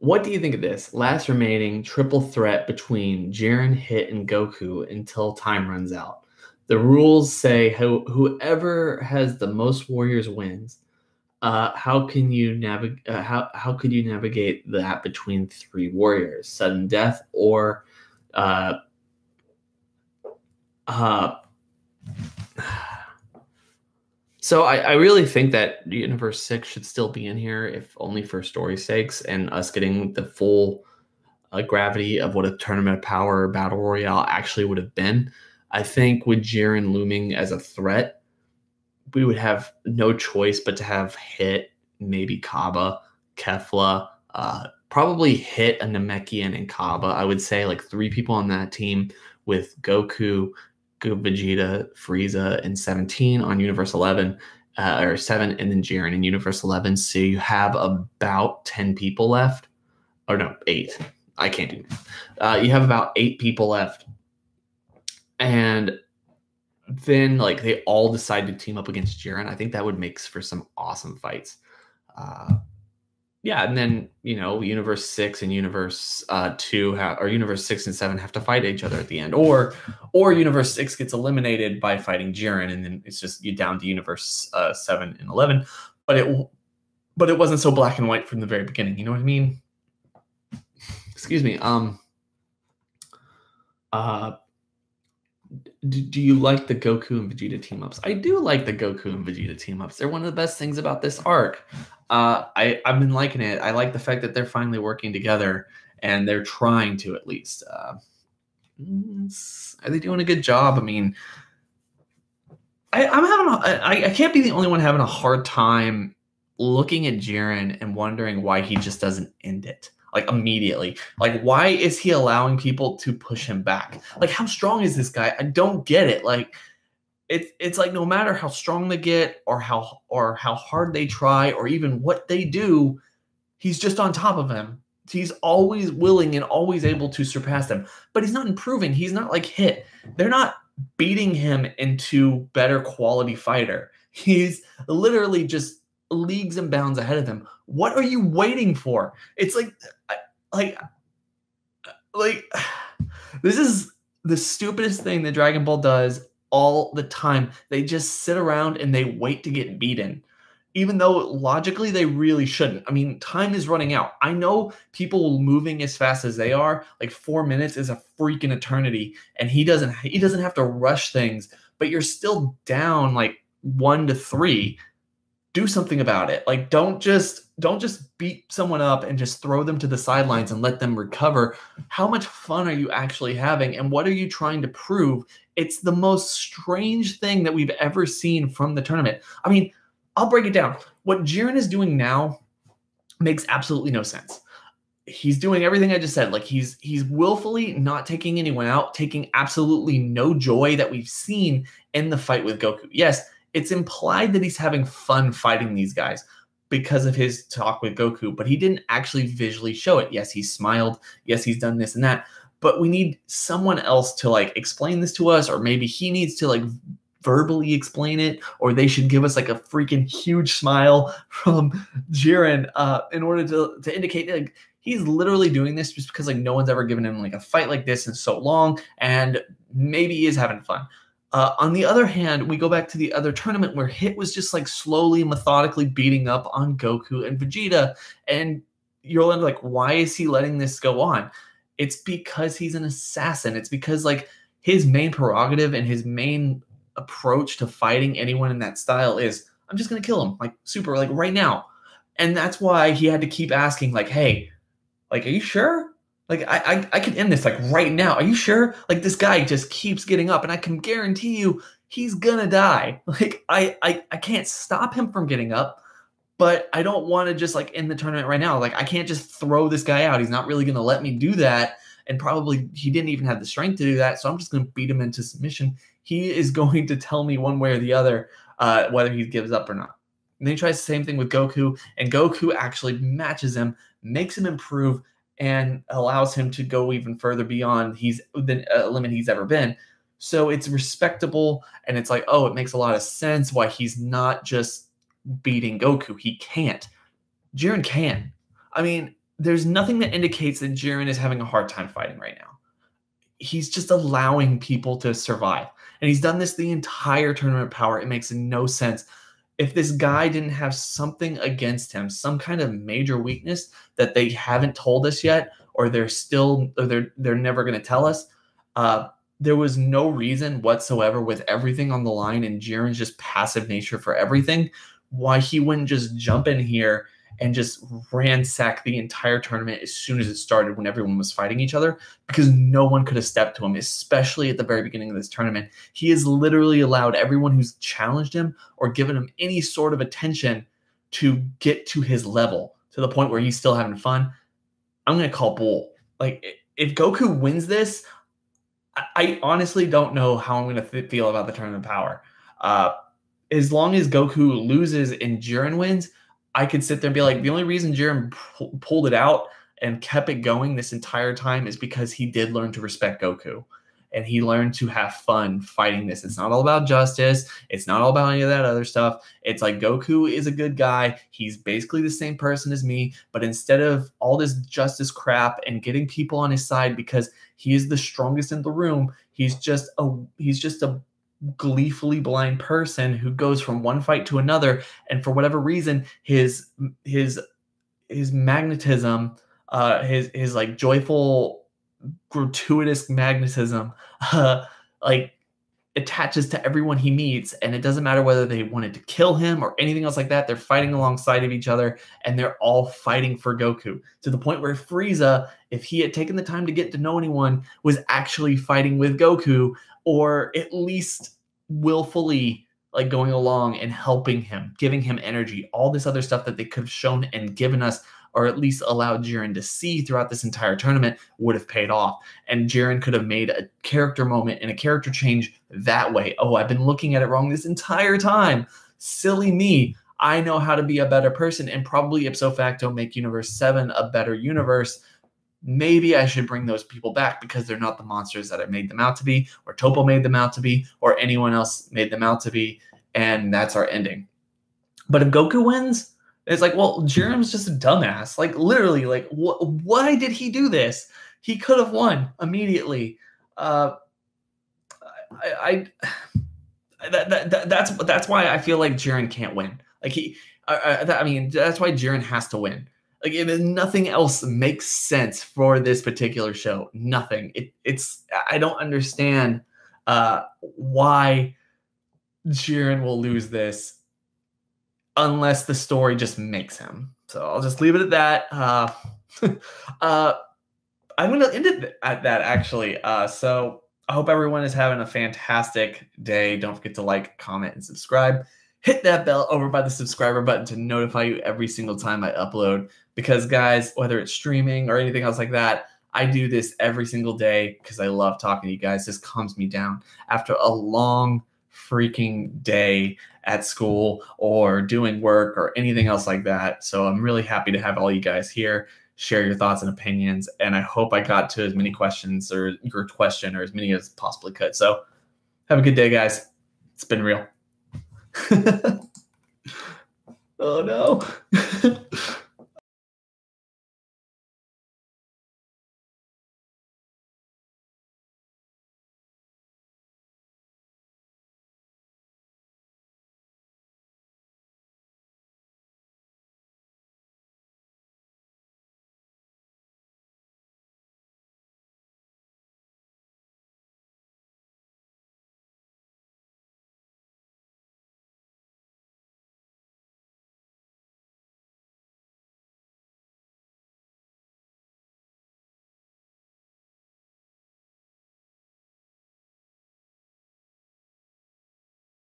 What do you think of this? Last remaining triple threat between Jiren, Hit, and Goku until time runs out. The rules say whoever has the most warriors wins. How can you navigate? How could you navigate that between three warriors? Sudden death or uh, uh, So I really think that Universe 6 should still be in here, if only for story sakes and us getting the full gravity of what a tournament of power battle royale actually would have been. I think with Jiren looming as a threat, we would have no choice but to have Hit, maybe Kaba, Kefla, probably Hit a Namekian and Kaba. I would say like three people on that team with Goku, Vegeta, Frieza, and 17 on Universe 11, or 7, and then Jiren in Universe 11. So you have about 10 people left. Or no, 8. I can't do that. You have about 8 people left. And then like they all decide to team up against Jiren. I think that would make for some awesome fights. Yeah, and then Universe 6 and Universe 2 or Universe 6 and 7 have to fight each other at the end, or Universe 6 gets eliminated by fighting Jiren, and then it's just you down to Universe 7 and 11. But it wasn't so black and white from the very beginning. You know what I mean? Excuse me. Do you like the Goku and Vegeta team ups? I do like the Goku and Vegeta team ups. They're one of the best things about this arc. I've been liking it. I like the fact that they're finally working together and they're trying to at least. Are they doing a good job? I mean, I can't be the only one having a hard time looking at Jiren and wondering why he just doesn't end it. Like immediately. Like, why is he allowing people to push him back? Like, how strong is this guy? I don't get it. Like, it's like no matter how strong they get or how hard they try or even what they do, he's just on top of him. He's always willing and always able to surpass them. But he's not improving. He's not like Hit. They're not beating him into better quality fighter. He's literally just leagues and bounds ahead of them. What are you waiting for? It's like this is the stupidest thing that Dragon Ball does all the time. They just sit around and they wait to get beaten, even though logically they really shouldn't. I mean, time is running out. I know people moving as fast as they are, like 4 minutes is a freaking eternity, and he doesn't have to rush things, but you're still down like 1-3. Do something about it. Like, don't just beat someone up and just throw them to the sidelines and let them recover. How much fun are you actually having? And what are you trying to prove? It's the most strange thing that we've ever seen from the tournament. I mean, I'll break it down. What Jiren is doing now makes absolutely no sense. He's doing everything I just said. Like, he's willfully not taking anyone out, taking absolutely no joy that we've seen in the fight with Goku. Yes, it's implied that he's having fun fighting these guys because of his talk with Goku, but he didn't actually visually show it. Yes, he smiled. Yes, he's done this and that. But we need someone else to like explain this to us, or maybe he needs to like verbally explain it, or they should give us like a freaking huge smile from Jiren in order to indicate like he's literally doing this just because like no one's ever given him like a fight like this in so long, and maybe he is having fun. On the other hand, we go back to the other tournament where Hit was just like slowly, methodically beating up on Goku and Vegeta. And you're like, why is he letting this go on? It's because he's an assassin. It's because like his main prerogative and his main approach to fighting anyone in that style is, I'm just going to kill him like super, like right now. And that's why he had to keep asking like, hey, like, are you sure? Like, I can end this, like, right now. Are you sure? Like, this guy just keeps getting up, and I can guarantee you he's gonna die. Like, I can't stop him from getting up, but I don't want to just, like, end the tournament right now. Like, I can't just throw this guy out. He's not really gonna let me do that, and probably he didn't even have the strength to do that, so I'm just gonna beat him into submission. He is going to tell me one way or the other whether he gives up or not. And then he tries the same thing with Goku, and Goku actually matches him, makes him improve, and allows him to go even further beyond the limit he's ever been. So it's respectable, and it's like, oh, it makes a lot of sense why he's not just beating Goku. He can't. Jiren can. I mean, there's nothing that indicates that Jiren is having a hard time fighting right now. He's just allowing people to survive. And he's done this the entire Tournament Power. It makes no sense. If this guy didn't have something against him, some kind of major weakness that they haven't told us yet, or they're never going to tell us, there was no reason whatsoever, with everything on the line and Jiren's just passive nature for everything, why he wouldn't just jump in here and just ransack the entire tournament as soon as it started, when everyone was fighting each other, because no one could have stepped to him, especially at the very beginning of this tournament. He has literally allowed everyone who's challenged him or given him any sort of attention to get to his level, to the point where he's still having fun. I'm going to call bull. Like, if Goku wins this, I honestly don't know how I'm going to feel about the Tournament Power. As long as Goku loses and Jiren wins, I could sit there and be like, the only reason Jiren pulled it out and kept it going this entire time is because he did learn to respect Goku. And he learned to have fun fighting this. It's not all about justice. It's not all about any of that other stuff. It's like, Goku is a good guy. He's basically the same person as me. But instead of all this justice crap and getting people on his side because he is the strongest in the room, he's just a gleefully blind person who goes from one fight to another, and for whatever reason his magnetism, his like joyful gratuitous magnetism like attaches to everyone he meets, and it doesn't matter whether they wanted to kill him or anything else like that. They're fighting alongside of each other, and they're all fighting for Goku, to the point where Frieza, if he had taken the time to get to know anyone, was actually fighting with Goku, or at least willfully like going along and helping him, giving him energy, all this other stuff that they could have shown and given us, or at least allowed Jiren to see throughout this entire tournament, would have paid off. And Jiren could have made a character moment and a character change that way. Oh, I've been looking at it wrong this entire time. Silly me. I know how to be a better person, and probably ipso facto make Universe 7 a better universe. Maybe I should bring those people back, because they're not the monsters that I made them out to be, or Topo made them out to be, or anyone else made them out to be. And that's our ending. But if Goku wins, it's like, well, Jiren's just a dumbass. Like, literally, like, why did he do this? He could have won immediately. That's why I feel like Jiren can't win. Like, I mean, that's why Jiren has to win. Like, nothing else makes sense for this particular show. Nothing. I don't understand why Jiren will lose this, unless the story just makes him. So I'll just leave it at that. I'm going to end it at that, actually. So I hope everyone is having a fantastic day. Don't forget to like, comment, and subscribe. Hit that bell over by the subscriber button to notify you every single time I upload. Because, guys, whether it's streaming or anything else like that, I do this every single day because I love talking to you guys. This calms me down after a long freaking day at school or doing work or anything else like that. So I'm really happy to have all you guys here, share your thoughts and opinions, and I hope I got to as many questions, or your question, or as many as possibly could. So have a good day, guys. It's been real. Oh no.